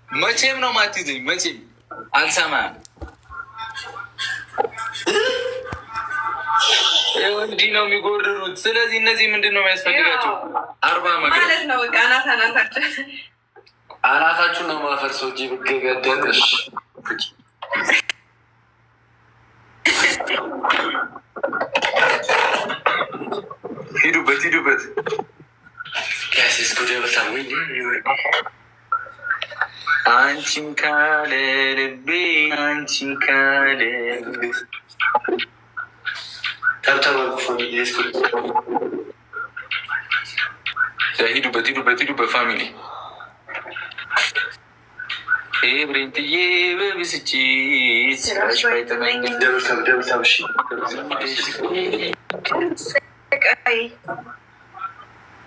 መቼም ነው ማትይዘኝ። መቼም አልሰማም። እንዲህ ነው የሚጎርሩት። ስለዚህ እነዚህ ምንድን ነው የሚያስፈልጋቸው? 40 ማለት ነው። በቃ አናታችሁን ነው ማፈርሰው እንጂ ብገገደሽ ሂዱበት ሂዱበት። አንቺን ካለ ልቤ አንቺን ካለ ሂዱበት ሂዱበት ሂዱበት ፋሚሊ ብሬንትዬ በብስጭት ስራሽ ባይተመኝ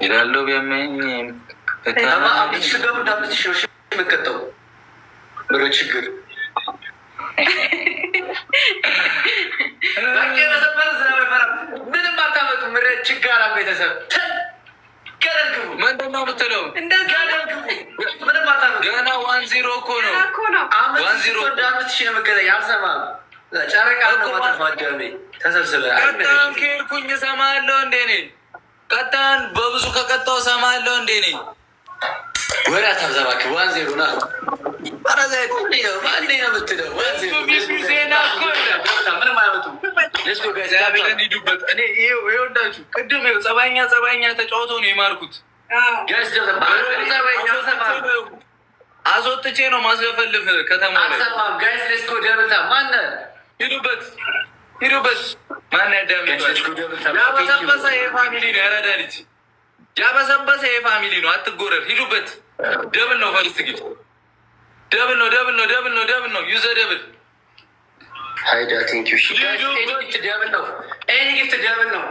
ይላለው ቢያመኝም ስገቡ እንዳምትሽ መቀጠው ብረ ችግር ምንም አታመጡ። ምረ ችጋራ ቤተሰብ ገደልግቡ። ምንድን ነው የምትለው? ምንም አታመጡ። ገና 1-0 እኮ ነው። 1-0 እንዳምትሽ ነው መቀጠኝ። አልሰማም። ጨረቃ ነው ማተፋደሜ ተሰብስበ ቀጣን ከሄድኩኝ እሰማለሁ እንዴ ነኝ። ቀጣን በብዙ ከቀጣው እሰማለሁ እንዴ ነኝ። ወሬ አታብዛባክ። 1-0 ና አረዛይት ነው የምትለው። ምንም አያመጡም። ሂዱበት። እኔ ይኸውላችሁ ቅድም ጸባኛ ተጫውቶ ነው የማርኩት። አስወጥቼ ነው ማስለፈልፍ ከተማ ሂዱበት ሂዱበት። ማን ያበሰበሰ የፋሚሊ ነው። ያረዳ ልጅ ያበሰበሰ የፋሚሊ ነው። አትጎረር። ሂዱበት። ደብል ነው። ፈርስት ጊል ደብል ነው። ደብል ነው። ደብል ነው። ደብል ነው። ዩዘ ደብል ሀይዳ ቴንኪዩ ደብል ነው። ኤኒ ጊፍት ደብል ነው።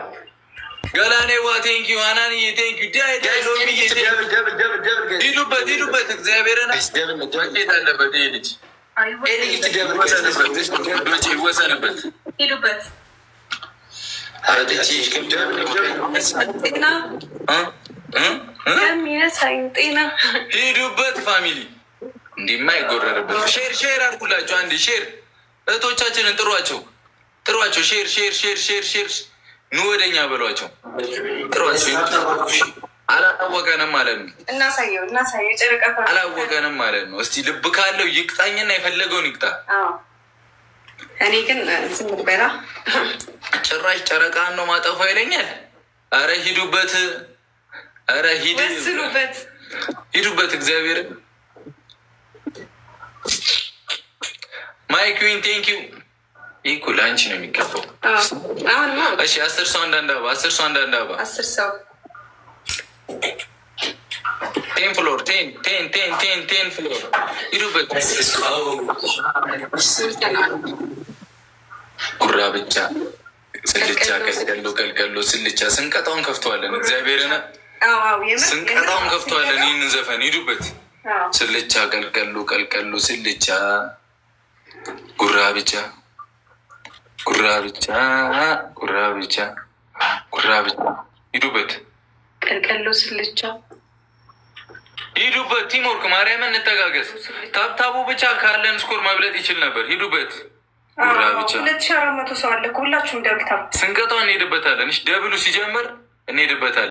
ገላኔዋ ቴንኪዩ አናንዬ ቴንኪዩ ሂዱበት ሂዱበት። እግዚአብሔርን ወቄት አለበት ይህ ልጅ ይወሰንበት። ሂዱበት ሂዱበት ፋሚሊ እንዲማ ይጎረርበት። ሼር ሼር አድርጉላቸው። አንድ ሼር እህቶቻችንን ጥሯቸው ጥሯቸው። ሼር ሼር ሼር ሼር ሼር ኑ ወደኛ በሏቸው። ጥሯቸው። አላወቀንም ማለት ነው። እናሳየው ጨረቃ አላወቀንም ማለት ነው። እስቲ ልብ ካለው ይቅጣኝና የፈለገውን ይቅጣ። እኔ ግን ዝም በላ። ጭራሽ ጨረቃን ነው ማጠፋ ይለኛል። አረ ሂዱበት። አረ ሂዱበት ሂዱበት። እግዚአብሔር ማይኩዊን ቴንኪው። ይህ እኮ ለአንቺ ነው የሚገባው። እሺ 10 ሰው አንዳንድ አበባ 10 ሰው አንዳንድ አበባ 10 ሰው 10 ፍሎር 10 ፍሎር ሂዱበት። ጉራ ብቻ ስልቻ ቀልቀሎ ስልቻ ስንቀጣውን ከፍተዋለን። እግዚአብሔርን ስንቀጣውን ከፍተዋለን። ይህንን ዘፈን ሂዱበት። ስልቻ ቀልቀሎ ስልቻ ጉራ ብቻ ጉራ ብቻ ጉራ ብቻ ጉራ ብቻ ሂዱበት። ቀልቀሎ ስልቻ ሂዱበት። ቲምወርክ ማርያምን እንተጋገዝ። ታብታቡ ብቻ ካለን ስኮር መብለጥ ይችል ነበር። ሂዱበት። ጉራ ብቻ 2400 ሰው አለ። ሁላችሁም ደብታ ስንቀጣው እንሄድበታለን። ደብሉ ሲጀምር እንሄድበታለን።